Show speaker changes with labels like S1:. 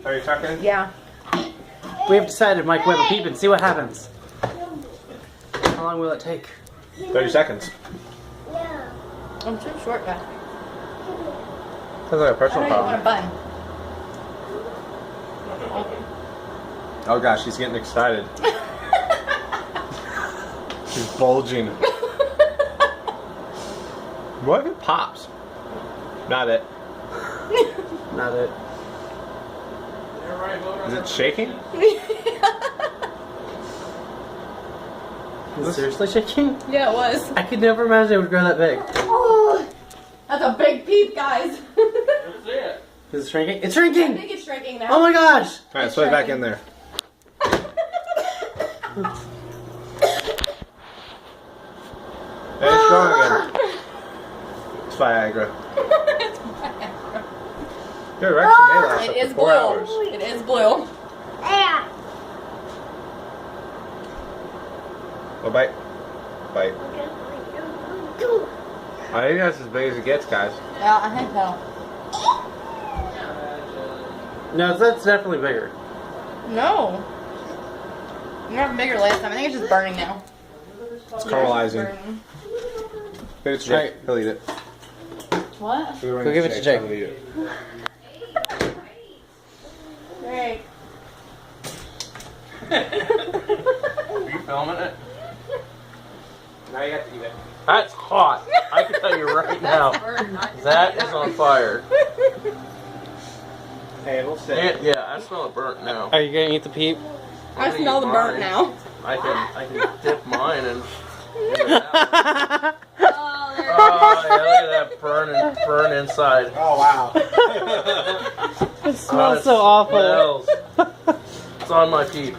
S1: 30 seconds?
S2: Yeah.
S3: We have decided, Mike, we'll have a peep and see what happens. How long will it take?
S1: 30 seconds.
S2: I'm too short, guys.
S1: Sounds like a
S2: I
S1: personal
S2: don't even want a
S1: problem.
S2: bun.
S1: Oh gosh, she's getting excited. She's bulging. What if it pops? Not it.
S3: Not it.
S1: Is it shaking?
S3: Is it seriously shaking?
S2: Yeah, it was.
S3: I could never imagine it would grow that big.
S2: Oh, that's a big peep, guys.
S3: Is it shrinking? It's
S2: I
S3: shrinking!
S2: think it's shrinking now.
S3: Oh my gosh!
S1: Alright, swing it back in there. Hey, it's growing again. It's Viagra. Your erection may last
S2: It
S1: up
S2: is
S1: to 4
S2: blue.
S1: hours.
S2: It is blue.
S1: Oh, bite. Bite. I think that's as big as it gets, guys.
S2: Yeah, I think so.
S3: No, that's definitely bigger.
S2: No. You were bigger last time. I think it's just burning now.
S1: It's caramelizing. Give it to Jake. He'll eat it.
S2: What?
S3: Go give it to Jake.
S1: He'll eat it.
S2: Jake.
S1: Are you filming it? Now you have to eat it. That's hot. I can tell you right now. That is on fire. Hey, it'll stay. Yeah, I smell it burnt now.
S3: Are you gonna eat the peep?
S2: I smell the burnt now.
S1: I can dip mine and.
S2: Oh, there
S1: Oh yeah, look at that burn inside. Oh wow.
S3: It smells so awful.
S1: It's on my peep.